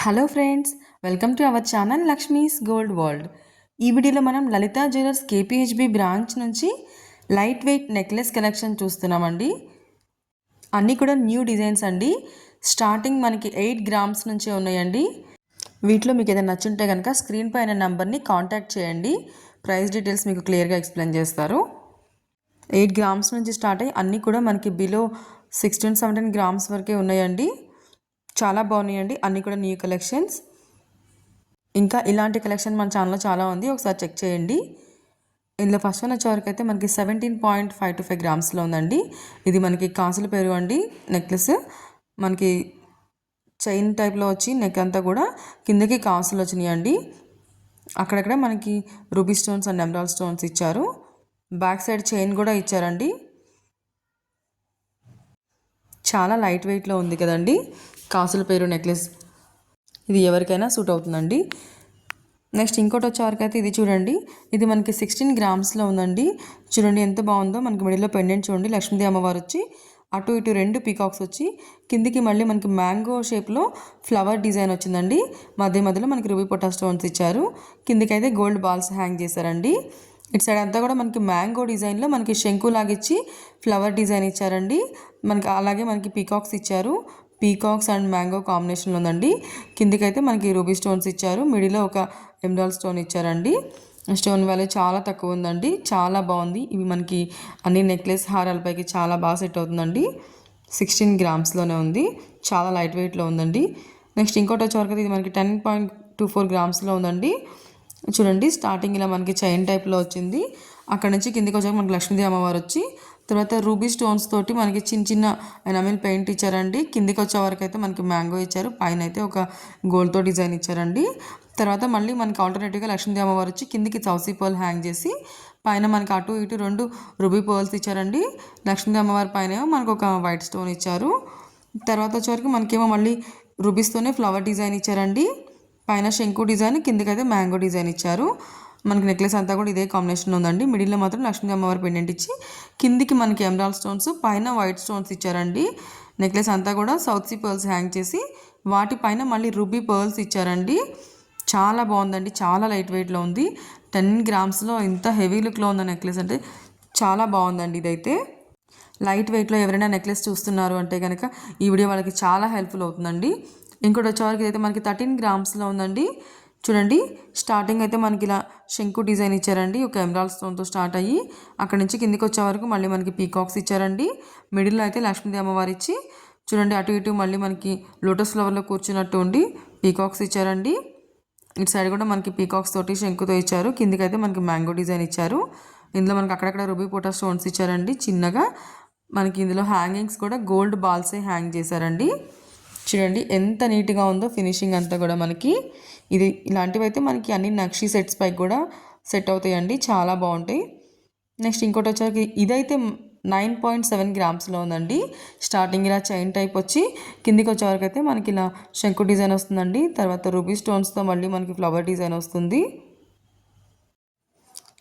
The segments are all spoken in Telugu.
Hello friends, welcome to our channel Lakshmi's gold world. ఈ వీడియోలో మనం లలితా జ్యువెలర్స్ కేపీహెచ్బి బ్రాంచ్ నుంచి లైట్ వెయిట్ నెక్లెస్ కలెక్షన్ చూస్తున్నామండి. అన్నీ కూడా న్యూ డిజైన్స్ అండి. స్టార్టింగ్ మనకి 8 గ్రామ్స్ నుంచే ఉన్నాయండి. వీటిలో మీకు ఏదైనా నచ్చుంటే కనుక స్క్రీన్ పైన నెంబర్ని కాంటాక్ట్ చేయండి. ప్రైస్ డీటెయిల్స్ మీకు క్లియర్గా ఎక్స్ప్లెయిన్ చేస్తారు. 8 గ్రామ్స్ నుంచి స్టార్ట్ అయ్యి అన్నీ కూడా మనకి బిలో 16-17 గ్రామ్స్ వరకే ఉన్నాయండి. చాలా బాగున్నాయండి, అన్నీ కూడా న్యూ కలెక్షన్స్. ఇంకా ఇలాంటి కలెక్షన్ మన ఛానల్లో చాలా ఉంది, ఒకసారి చెక్ చేయండి. ఇందులో ఫస్ట్ వన్ వచ్చే వరకు అయితే మనకి 17.525 గ్రామ్స్లో ఉందండి. ఇది మనకి కాసుల పేరు అండి నెక్లెస్. మనకి చైన్ టైప్లో వచ్చి నెక్ అంతా కూడా కిందకి కాసులు వచ్చినాయండి. అక్కడక్కడ మనకి ruby stones and emerald stones ఇచ్చారు. బ్యాక్ సైడ్ చైన్ కూడా ఇచ్చారండి. చాలా లైట్ వెయిట్లో ఉంది కదండి కాసుల పేరు నెక్లెస్. ఇది ఎవరికైనా సూట్ అవుతుందండి. నెక్స్ట్ ఇంకోటి వచ్చేవరకు అయితే ఇది చూడండి, ఇది మనకి 16 గ్రామ్స్లో ఉందండి. చూడండి ఎంత బాగుందో. మనకి మిడిల్లో పెండెంట్ చూడండి, లక్ష్మీదేవి అమ్మవారు వచ్చి అటు ఇటు 2 పీకాక్స్ వచ్చి కిందికి మళ్ళీ మనకి మ్యాంగో షేప్లో ఫ్లవర్ డిజైన్ వచ్చిందండి. మధ్యలో మనకి రూబీ పొటా స్టోన్స్ ఇచ్చారు. కిందికి అయితే గోల్డ్ బాల్స్ హ్యాంగ్ చేశారండి. ఇటు సైడ్ అంతా కూడా మనకి మ్యాంగో డిజైన్లో మనకి శంకు లాగిచ్చి ఫ్లవర్ డిజైన్ ఇచ్చారండి. మనకి అలాగే మనకి పీకాక్స్ ఇచ్చారు. పీకాక్స్ అండ్ మ్యాంగో కాంబినేషన్లో ఉందండి. కిందికైతే మనకి రూబీ స్టోన్స్ ఇచ్చారు. మిడిల్లో ఒక ఎమరాల్డ్ స్టోన్ ఇచ్చారండి. స్టోన్ వాల్యూ చాలా తక్కువ ఉందండి, చాలా బాగుంది. ఇవి మనకి అన్ని నెక్లెస్ హారాలపైకి చాలా బాగా సెట్ అవుతుందండి. 16 గ్రామ్స్లోనే ఉంది, చాలా లైట్ వెయిట్లో ఉందండి. నెక్స్ట్ ఇంకోటి వచ్చేవరకు ఇది మనకి 10.24 గ్రామ్స్లో ఉందండి. చూడండి స్టార్టింగ్ ఇలా మనకి చైన్ టైప్లో వచ్చింది. అక్కడ నుంచి కిందికి వచ్చాక మనకి లక్ష్మీదేవి అమ్మవారు వచ్చి తర్వాత రూబీ స్టోన్స్ తోటి మనకి చిన్న చిన్న ఎనామిల్ పెయింట్ ఇచ్చారండి. కిందికి వచ్చే వరకు అయితే మనకి మ్యాంగో ఇచ్చారు. పైన అయితే ఒక గోల్డ్తో డిజైన్ ఇచ్చారండి. తర్వాత మళ్ళీ మనకి ఆల్టర్నేటివ్గా లక్ష్మీదేవి అమ్మవారు వచ్చి కిందికి చౌసీ పర్ల్ హ్యాంగ్ చేసి పైన మనకి అటు ఇటు 2 రూబీ పర్ల్స్ ఇచ్చారండి. లక్ష్మీదేవి అమ్మవారి పైన మనకు ఒక వైట్ స్టోన్ ఇచ్చారు. తర్వాత వచ్చేవరకు మనకేమో మళ్ళీ రూబీస్తోనే ఫ్లవర్ డిజైన్ ఇచ్చారండి. పైన శంకు డిజైన్, కిందకైతే మ్యాంగో డిజైన్ ఇచ్చారు. మనకి నెక్లెస్ అంతా కూడా ఇదే కాంబినేషన్ ఉందండి. మిడిల్లో మాత్రం లక్ష్మీ అమ్మవారి పెండెంట్ ఇచ్చి కిందికి మనకి ఎమరాల్డ్ స్టోన్స్, పైన వైట్ స్టోన్స్ ఇచ్చారండి. నెక్లెస్ అంతా కూడా సౌత్ సీ పర్ల్స్ హ్యాంగ్ చేసి వాటిపైన మళ్ళీ రూబీ పర్ల్స్ ఇచ్చారండి. చాలా బాగుందండి, చాలా లైట్ వెయిట్లో ఉంది. 10 గ్రామ్స్లో ఇంత హెవీ లుక్లో ఉన్న నెక్లెస్ అంటే చాలా బాగుందండి. ఇదైతే లైట్ వెయిట్లో ఎవరైనా నెక్లెస్ చూస్తున్నారు అంటే కనుక ఈ వీడియో వాళ్ళకి చాలా హెల్ప్ఫుల్ అవుతుందండి. ఇంకోటి వచ్చేవరకు ఇదైతే మనకి 13 గ్రామ్స్లో ఉందండి. చూడండి స్టార్టింగ్ అయితే మనకి ఇలా శంకు డిజైన్ ఇచ్చారండి. ఒక ఎమరాల్డ్ స్టోన్తో స్టార్ట్ అయ్యి అక్కడ నుంచి కిందికి వచ్చే వరకు మళ్ళీ మనకి పీకాక్స్ ఇచ్చారండి. మిడిల్లో అయితే లక్ష్మీదేవి అమ్మవారు ఇచ్చి చూడండి అటు ఇటు మళ్ళీ మనకి లోటస్ ఫ్లవర్లో కూర్చున్నట్టు ఉండి పీకాక్స్ ఇచ్చారండి. ఇటు సైడ్ కూడా మనకి పీకాక్స్ తోటి శంకుతో ఇచ్చారు. కిందికి అయితే మనకి మ్యాంగో డిజైన్ ఇచ్చారు. ఇందులో మనకి అక్కడక్కడ రూబీ పొటా స్టోన్స్ ఇచ్చారండి చిన్నగా. మనకి ఇందులో హ్యాంగింగ్స్ కూడా గోల్డ్ బాల్సే హ్యాంగ్ చేశారండి. చూడండి ఎంత నీట్గా ఉందో ఫినిషింగ్ అంతా కూడా మనకి. ఇది ఇలాంటివి అయితే మనకి అన్ని నక్షి సెట్స్ పైకి కూడా సెట్ అవుతాయండి, చాలా బాగుంటాయి. నెక్స్ట్ ఇంకోటి వచ్చేసరికి ఇదైతే 9.7 గ్రామ్స్లో ఉందండి. స్టార్టింగ్ ఇలా చైన్ టైప్ వచ్చి కిందికి వచ్చేవరకు అయితే మనకి ఇలా శంకు డిజైన్ వస్తుందండి. తర్వాత రూబీ స్టోన్స్తో మళ్ళీ మనకి ఫ్లవర్ డిజైన్ వస్తుంది.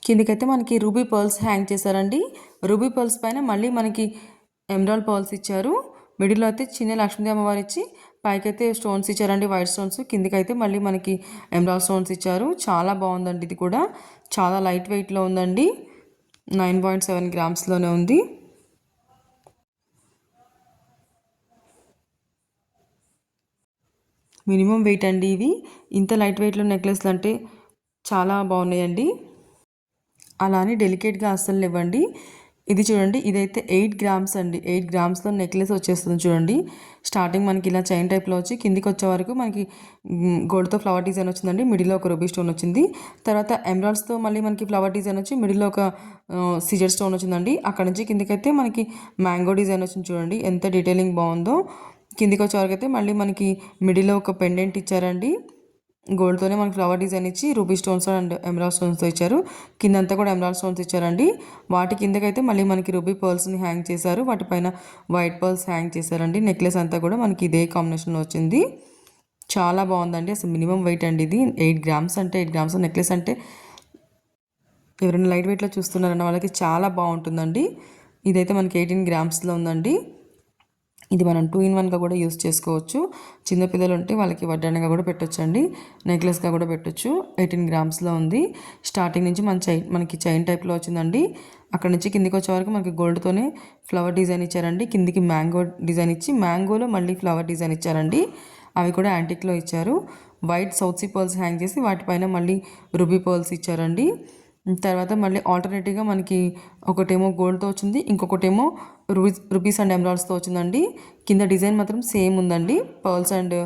కిందికైతే మనకి రూబీ పర్ల్స్ హ్యాంగ్ చేశారండి. రూబీ పర్ల్స్ పైన మళ్ళీ మనకి ఎమరాల్డ్ పర్ల్స్ ఇచ్చారు. మిడిల్లో అయితే చిన్న లక్ష్మీదేవి అమ్మవారు ఇచ్చి పైకైతే స్టోన్స్ ఇచ్చారండి, వైట్ స్టోన్స్. కిందికైతే మళ్ళీ మనకి ఎమరాల్డ్ స్టోన్స్ ఇచ్చారు. చాలా బాగుందండి. ఇది కూడా చాలా లైట్ వెయిట్లో ఉందండి. 9.7 గ్రామ్స్లోనే ఉంది. మినిమం వెయిట్ అండి ఇవి. ఇంత లైట్ వెయిట్లో నెక్లెస్లు అంటే చాలా బాగున్నాయండి. అలానే డెలికేట్గా అస్సలు ఇవ్వండి. ఇది చూడండి, ఇదైతే 8 గ్రామ్స్ అండి. 8 గ్రామ్స్లో నెక్లెస్ వచ్చేస్తుంది చూడండి. స్టార్టింగ్ మనకి ఇలా చైన్ టైప్లో వచ్చి కిందికి వచ్చే వరకు మనకి గోల్డ్తో ఫ్లవర్ డిజైన్ వచ్చిందండి. మిడిల్లో ఒక రూబీ స్టోన్ వచ్చింది. తర్వాత ఎమరాల్డ్స్తో మళ్ళీ మనకి ఫ్లవర్ డిజైన్ వచ్చి మిడిల్లో ఒక సిజర్ స్టోన్ వచ్చిందండి. అక్కడ నుంచి కిందికైతే మనకి మ్యాంగో డిజైన్ వచ్చింది చూడండి, ఎంత డీటెయిలింగ్ బాగుందో. కిందికి వచ్చే వరకు అయితే మళ్ళీ మనకి మిడిల్లో ఒక పెండెంట్ ఇచ్చారండి. గోల్డ్తోనే మనకి ఫ్లవర్ డిజైన్ ఇచ్చి రూబీ స్టోన్స్ అండ్ ఎమరాల్డ్ స్టోన్స్తో ఇచ్చారు. కిందంతా కూడా ఎమరాల్డ్ స్టోన్స్ ఇచ్చారండి. వాటి కిందకైతే మళ్ళీ మనకి రూబీ పర్ల్స్ని హ్యాంగ్ చేశారు. వాటిపైన వైట్ పర్ల్స్ హ్యాంగ్ చేశారండి. నెక్లెస్ అంతా కూడా మనకి ఇదే కాంబినేషన్లో వచ్చింది. చాలా బాగుందండి. అసలు మినిమం వెయిట్ అండి ఇది. 8 గ్రామ్స్ అంటే 8 గ్రామ్స్ నెక్లెస్ అంటే ఎవరైనా లైట్ వెయిట్లో చూస్తున్నారన్న వాళ్ళకి చాలా బాగుంటుందండి. ఇదైతే మనకి 18 గ్రామ్స్లో ఉందండి. ఇది మనం 2 in 1గా కూడా యూస్ చేసుకోవచ్చు. చిన్నపిల్లలు ఉంటే వాళ్ళకి వడ్డానంగా కూడా పెట్టొచ్చండి, నెక్లెస్గా కూడా పెట్టొచ్చు. 18 గ్రామ్స్లో ఉంది. స్టార్టింగ్ నుంచి మనకి చైన్ టైప్లో వచ్చిందండి. అక్కడ నుంచి కిందికి వచ్చే వరకు మనకి గోల్డ్తోనే ఫ్లవర్ డిజైన్ ఇచ్చారండి. కిందికి మ్యాంగో డిజైన్ ఇచ్చి మ్యాంగోలో మళ్ళీ ఫ్లవర్ డిజైన్ ఇచ్చారండి. అవి కూడా యాంటిక్లో ఇచ్చారు. White south sea pearls hang చేసి వాటిపైన మళ్ళీ రూబీ పర్ల్స్ ఇచ్చారండి. తర్వాత మళ్ళీ ఆల్టర్నేటివ్గా మనకి ఒకటేమో గోల్డ్తో వచ్చింది, ఇంకొకటేమో రూపీస్ అండ్ ఎమరాల్డ్స్తో వచ్చిందండి. కింద డిజైన్ మాత్రం సేమ్ ఉందండి. పర్ల్స్ అండ్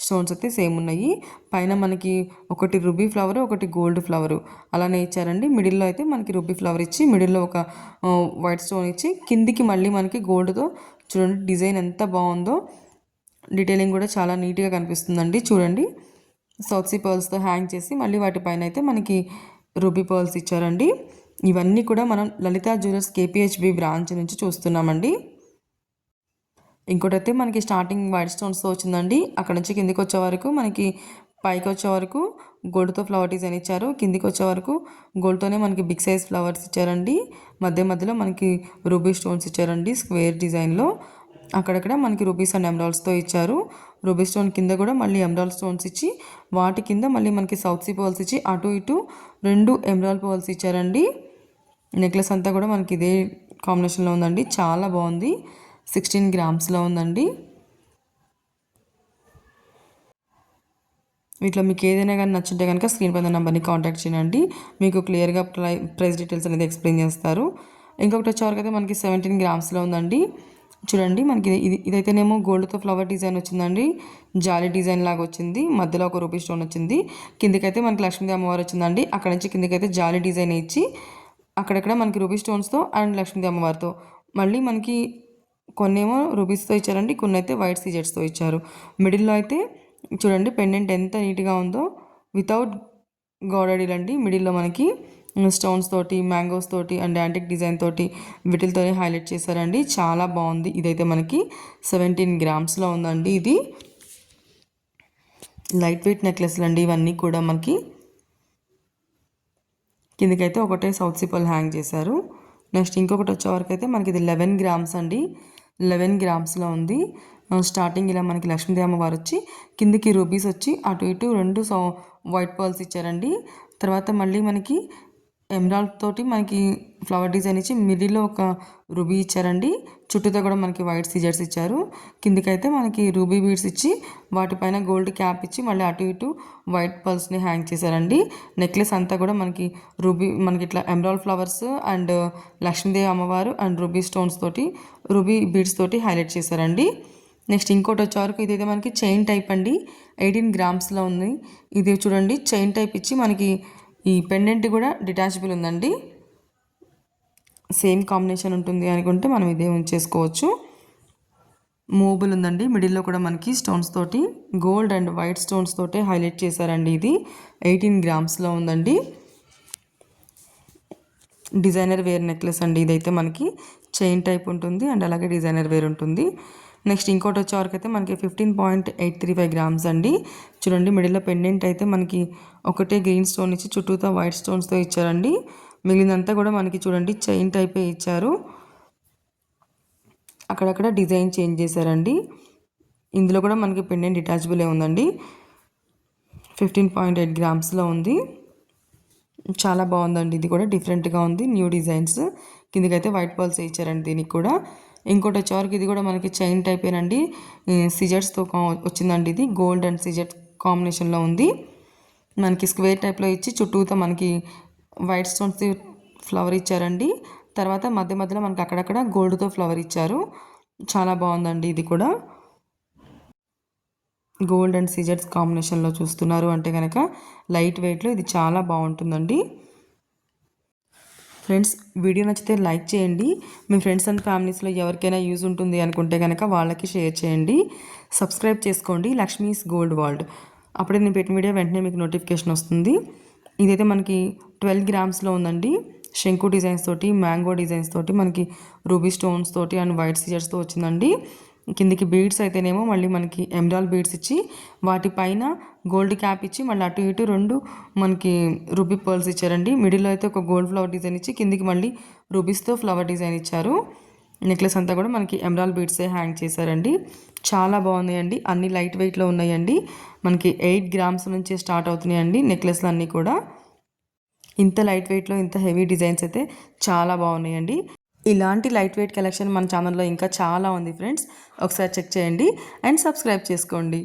స్టోన్స్ అయితే సేమ్ ఉన్నాయి. పైన మనకి ఒకటి రూబీ ఫ్లవర్, ఒకటి గోల్డ్ ఫ్లవరు అలానే ఇచ్చారండి. మిడిల్లో అయితే మనకి రూబీ ఫ్లవర్ ఇచ్చి మిడిల్లో ఒక వైట్ స్టోన్ ఇచ్చి కిందికి మళ్ళీ మనకి గోల్డ్తో చూడండి డిజైన్ ఎంత బాగుందో. డీటెయిలింగ్ కూడా చాలా నీట్గా కనిపిస్తుందండి. చూడండి సౌత్ సీ పర్ల్స్తో హ్యాంగ్ చేసి మళ్ళీ వాటిపైన అయితే మనకి రూబీ పర్ల్స్ ఇచ్చారండి. ఇవన్నీ కూడా మనం లలితా జ్యువెలర్స్ కేపీహెచ్బి బ్రాంచ్ నుంచి చూస్తున్నామండి. ఇంకోటైతే మనకి స్టార్టింగ్ వైట్ స్టోన్స్తో వచ్చిందండి. అక్కడ నుంచి కిందికి వచ్చే వరకు మనకి పైకి వచ్చే వరకు గోల్డ్తో ఫ్లవర్ డిజైన్ ఇచ్చారు. కిందికి వచ్చే వరకు గోల్డ్తోనే మనకి బిగ్ సైజ్ ఫ్లవర్స్ ఇచ్చారండి. మధ్యలో మనకి రూబీ స్టోన్స్ ఇచ్చారండి స్క్వేర్ డిజైన్లో. అక్కడక్కడ మనకి రూబీస్ అండ్ ఎమరాల్డ్స్తో ఇచ్చారు. రూబీ స్టోన్ కింద కూడా మళ్ళీ ఎమరాల్డ్ స్టోన్స్ ఇచ్చి వాటి కింద మళ్ళీ మనకి సౌత్ సీ పర్ల్స్ ఇచ్చి అటు ఇటు 2 ఎమరాల్డ్ పర్ల్స్ ఇచ్చారండి. నెక్లెస్ అంతా కూడా మనకి ఇదే కాంబినేషన్లో ఉందండి. చాలా బాగుంది. 16 గ్రామ్స్లో ఉందండి. వీటిలో మీకు ఏదైనా కానీ నచ్చుంటే కనుక స్క్రీన్ పైన నెంబర్ని కాంటాక్ట్ చేయండి. మీకు క్లియర్గా ప్రైస్ డీటెయిల్స్ అనేది ఎక్స్ప్లెయిన్ చేస్తారు. ఇంకొకటి వచ్చేవరకు అయితే మనకి 17 గ్రామ్స్లో ఉందండి. చూడండి మనకి ఇదైతేనేమో గోల్డ్తో ఫ్లవర్ డిజైన్ వచ్చిందండి. జాలీ డిజైన్ లాగా వచ్చింది. మధ్యలో ఒక రూపీ స్టోన్ వచ్చింది. కిందికైతే మనకి లక్ష్మీదేవి అమ్మవారు వచ్చిందండి. అక్కడ నుంచి కిందికైతే జాలీ డిజైన్ ఇచ్చి అక్కడక్కడ మనకి రూబీ స్టోన్స్తో అండ్ లక్ష్మీదేవి అమ్మవారితో మళ్ళీ మనకి కొన్నేమో రూబీస్తో ఇచ్చారండి, కొన్ని అయితే వైట్ సీజెట్స్తో ఇచ్చారు. మిడిల్లో అయితే చూడండి పెండెంట్ ఎంత నీట్గా ఉందో. వితౌట్ గోడడీలు అండి. మిడిల్లో మనకి స్టోన్స్ తోటి, మ్యాంగోస్ తోటి అండ్ యాంటిక్ డిజైన్ తోటి వీటితోనే హైలైట్ చేశారండి. చాలా బాగుంది. ఇదైతే మనకి 17 గ్రామ్స్లో ఉందండి. ఇది లైట్ వెయిట్ నెక్లెస్లు అండి ఇవన్నీ కూడా. మనకి కిందకైతే ఒకటే సౌత్ సీ పర్ల్ హ్యాంగ్ చేశారు. నెక్స్ట్ ఇంకొకటి వచ్చేవరకు అయితే మనకి ఇది 11 గ్రామ్స్ అండి. 11 గ్రామ్స్లో ఉంది. స్టార్టింగ్ ఇలా మనకి లక్ష్మీదేవి అమ్మవారు వచ్చి కిందికి రూబీస్ వచ్చి అటు ఇటు 2 వైట్ పర్ల్స్ ఇచ్చారండి. తర్వాత మళ్ళీ మనకి ఎమరాల్డ్ తోటి మనకి ఫ్లవర్ డిజైన్ ఇచ్చి మిడిల్లో ఒక రూబీ ఇచ్చారండి. చుట్టూతో కూడా మనకి వైట్ సీజర్స్ ఇచ్చారు. కిందికైతే మనకి రూబీ బీడ్స్ ఇచ్చి వాటిపైన గోల్డ్ క్యాప్ ఇచ్చి మళ్ళీ అటు ఇటు వైట్ పర్ల్స్ని హ్యాంగ్ చేశారండి. నెక్లెస్ అంతా కూడా మనకి మనకి ఇట్లా ఎమరాల్డ్ ఫ్లవర్స్ అండ్ లక్ష్మీదేవి అమ్మవారు అండ్ రూబీ స్టోన్స్ తోటి రూబీ బీడ్స్ తోటి హైలైట్ చేశారండి. నెక్స్ట్ ఇంకోటి వచ్చేవరకు ఇదైతే మనకి చైన్ టైప్ అండి. 18 గ్రామ్స్లో ఉంది. ఇది చూడండి చైన్ టైప్ ఇచ్చి మనకి ఈ పెండెంట్ కూడా డిటాచబుల్ ఉందండి. సేమ్ కాంబినేషన్ ఉంటుంది అనుకుంటే మనం ఇదే ఉంచేసుకోవచ్చు. మూవబుల్ ఉందండి. మిడిల్లో కూడా మనకి స్టోన్స్ తోటి గోల్డ్ అండ్ వైట్ స్టోన్స్ తోటి హైలైట్ చేశారండి. ఇది 18 గ్రామ్స్లో ఉందండి. డిజైనర్ వేర్ నెక్లెస్ అండి. ఇదైతే మనకి చైన్ టైప్ ఉంటుంది అండ్ అలాగే డిజైనర్ వేర్ ఉంటుంది. నెక్స్ట్ ఇంకోటి వచ్చేవరకు అయితే మనకి 15.835 గ్రామ్స్ అండి. చూడండి మిడిల్లో పెండెంట్ అయితే మనకి ఒకటే గ్రీన్ స్టోన్ ఇచ్చి చుట్టూతో వైట్ స్టోన్స్తో ఇచ్చారండి. మిగిలినంతా కూడా మనకి చూడండి చైన్ టైపే ఇచ్చారు. అక్కడక్కడ డిజైన్ చేంజ్ చేశారండి. ఇందులో కూడా మనకి పెండెంట్ డిటాచబులే ఉందండి. 15.8 గ్రామ్స్లో ఉంది. చాలా బాగుందండి. ఇది కూడా డిఫరెంట్గా ఉంది. New designs. కిందకైతే వైట్ పర్ల్స్ ఇచ్చారండి దీనికి కూడా. ఇంకోటి వచ్చేవరకు ఇది కూడా మనకి చైన్ టైపేనండి. సిజర్స్తో వచ్చిందండి. ఇది గోల్డ్ అండ్ సిజర్ కాంబినేషన్లో ఉంది. మనకి స్క్వేర్ టైప్లో ఇచ్చి చుట్టూతో మనకి వైట్ స్టోన్స్ ఫ్లవర్ ఇచ్చారండి. తర్వాత మధ్యలో మనకి అక్కడక్కడ గోల్డ్తో ఫ్లవర్ ఇచ్చారు. చాలా బాగుందండి. ఇది కూడా గోల్డ్ అండ్ సిజర్స్ కాంబినేషన్లో చూస్తున్నారు అంటే కనుక లైట్ వెయిట్లో ఇది చాలా బాగుంటుందండి. ఫ్రెండ్స్ వీడియో నచ్చితే లైక్ చేయండి. మీ ఫ్రెండ్స్ అండ్ ఫ్యామిలీస్లో ఎవరికైనా యూజ్ ఉంటుంది అనుకుంటే కనుక వాళ్ళకి షేర్ చేయండి. సబ్స్క్రైబ్ చేసుకోండి లక్ష్మీస్ గోల్డ్ వరల్డ్. అప్పుడే నేను పెట్టిన వీడియో వెంటనే మీకు నోటిఫికేషన్ వస్తుంది. ఇదైతే మనకి 12 గ్రామ్స్లో ఉందండి. శంకు డిజైన్స్ తోటి, మ్యాంగో డిజైన్స్ తోటి, మనకి రూబీ స్టోన్స్ తోటి అండ్ వైట్ సీజర్స్తో వచ్చిందండి. కిందికి బీడ్స్ అయితేనేమో మళ్ళీ మనకి ఎమరాల్డ్ బీడ్స్ ఇచ్చి వాటిపైన గోల్డ్ క్యాప్ ఇచ్చి మళ్ళీ అటు ఇటు 2 మనకి రూబీ పర్ల్స్ ఇచ్చారండి. మిడిల్లో అయితే ఒక గోల్డ్ ఫ్లవర్ డిజైన్ ఇచ్చి కిందికి మళ్ళీ రూబీస్తో ఫ్లవర్ డిజైన్ ఇచ్చారు. నెక్లెస్ అంతా కూడా మనకి ఎమరాల్డ్ బీడ్సే హ్యాంగ్ చేశారండి. చాలా బాగున్నాయండి. అన్ని లైట్ వెయిట్లో ఉన్నాయండి. మనకి 8 గ్రామ్స్ నుంచి స్టార్ట్ అవుతున్నాయండి నెక్లెస్లు అన్నీ కూడా. ఇంత లైట్ వెయిట్లో ఇంత హెవీ డిజైన్స్ అయితే చాలా బాగున్నాయండి. ఇలాంటి లైట్ వెయిట్ కలెక్షన్ మన ఛానల్లో ఇంకా చాలా ఉంది ఫ్రెండ్స్. ఒకసారి చెక్ చేయండి అండ్ సబ్స్క్రైబ్ చేసుకోండి.